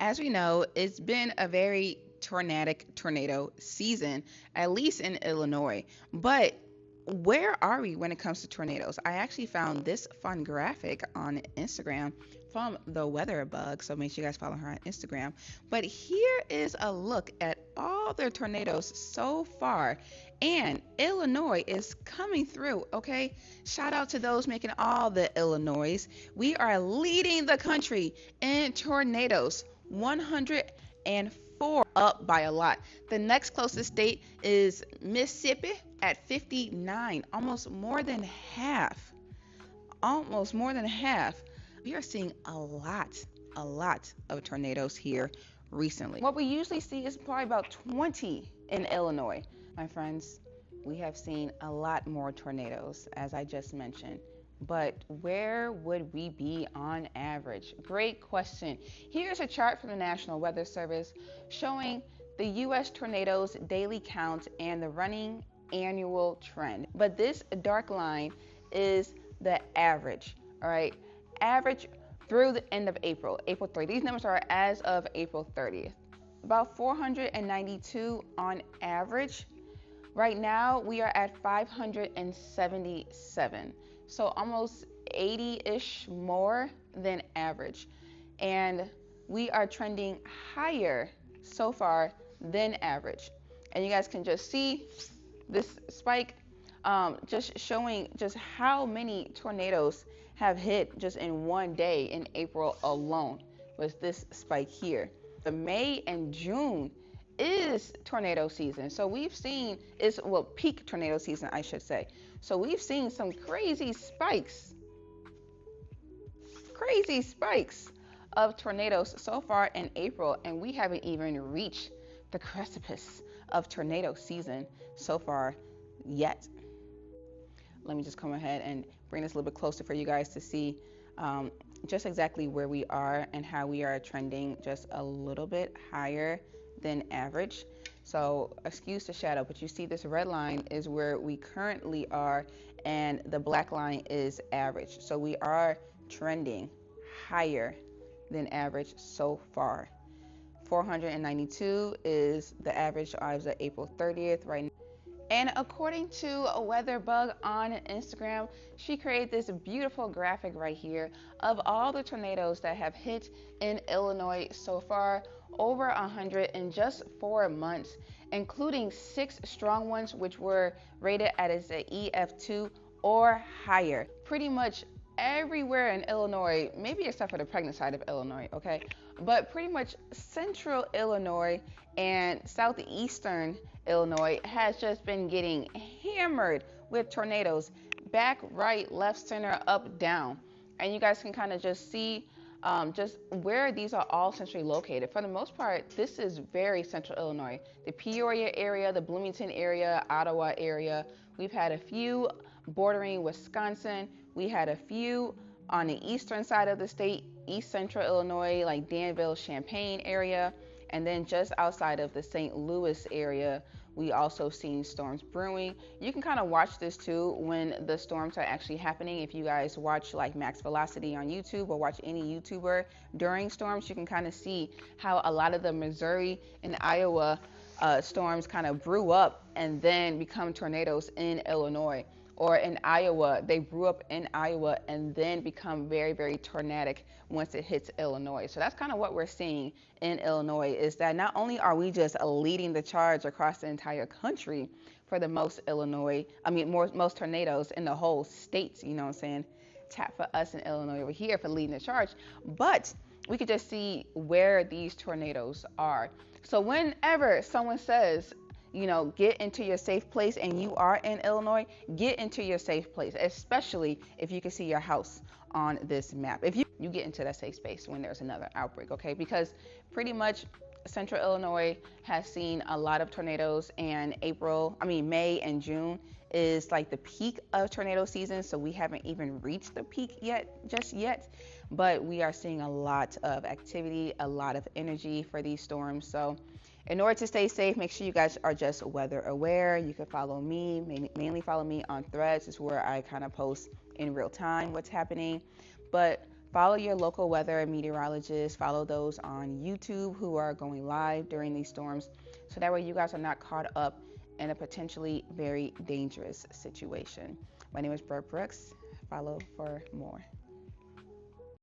As we know, it's been a very tornado season, at least in Illinois. But where are we when it comes to tornadoes? I actually found this fun graphic on Instagram from the Weather Bug, so make sure you guys follow her on Instagram. But here is a look at all the tornadoes so far, and Illinois is coming through, okay? Shout out to those making all the Illinois. We are leading the country in tornadoes. 104, up by a lot. The next closest state is Mississippi at 59, almost more than half. Almost more than half. We are seeing a lot of tornadoes here recently. What we usually see is probably about 20 in Illinois. My friends, we have seen a lot more tornadoes, as I just mentioned. But where would we be on average? Great question. Here's a chart from the National Weather Service showing the U.S. tornadoes daily count and the running annual trend. But this dark line is the average, all right? Average through the end of April, April 3. These numbers are as of April 30th. About 492 on average. Right now, we are at 577. So almost 80-ish more than average. And we are trending higher so far than average. And you guys can just see this spike, just showing just how many tornadoes have hit just in one day in April alone, was this spike here. The May and June is tornado season. So we've seen, peak tornado season, I should say. So we've seen some crazy spikes of tornadoes so far in April, and we haven't even reached the precipice of tornado season so far yet. Let me just come ahead and bring this a little bit closer for you guys to see just exactly where we are and how we are trending just a little bit higher than average. So excuse the shadow, but you see this red line is where we currently are, and the black line is average. So we are trending higher than average so far. 492 is the average as of April 30th right now. And according to a weather bug on Instagram, she created this beautiful graphic right here of all the tornadoes that have hit in Illinois so far, over 100 in just 4 months, including 6 strong ones which were rated as an EF2 or higher. Pretty much everywhere in Illinois, maybe except for the pregnant side of Illinois, okay? But pretty much central Illinois and southeastern Illinois has just been getting hammered with tornadoes, back, right, left, center, up, down. And you guys can kind of just see just where these are all centrally located. For the most part, this is very central Illinois. The Peoria area, the Bloomington area, Ottawa area. We've had a few bordering Wisconsin. We had a few on the eastern side of the state, east central Illinois, like Danville, Champaign area. And then just outside of the St. Louis area, we also seen storms brewing. You can kind of watch this too when the storms are actually happening. If you guys watch like Max Velocity on YouTube or watch any YouTuber during storms, you can kind of see how a lot of the Missouri and Iowa storms kind of brew up and then become tornadoes in Illinois. Or in Iowa, they brew up in Iowa and then become very, very tornadic once it hits Illinois. So that's kind of what we're seeing in Illinois, is that not only are we just leading the charge across the entire country for the most most tornadoes in the whole state, you know what I'm saying? Tap for us in Illinois over here for leading the charge, but we could just see where these tornadoes are. So whenever someone says, get into your safe place, and you are in Illinois, get into your safe place, especially if you can see your house on this map. If you get into that safe space when there's another outbreak, okay? Because pretty much central Illinois has seen a lot of tornadoes, and May and June is like the peak of tornado season, so we haven't even reached the peak just yet, but we are seeing a lot of activity, a lot of energy for these storms. So in order to stay safe, make sure you guys are just weather aware. You can follow me, mainly follow me on Threads. It's where I kind of post in real time what's happening. But Follow your local weather and meteorologists. Follow those on YouTube who are going live during these storms, so that way you guys are not caught up in a potentially very dangerous situation. My name is Brooke Brooks. Follow for more.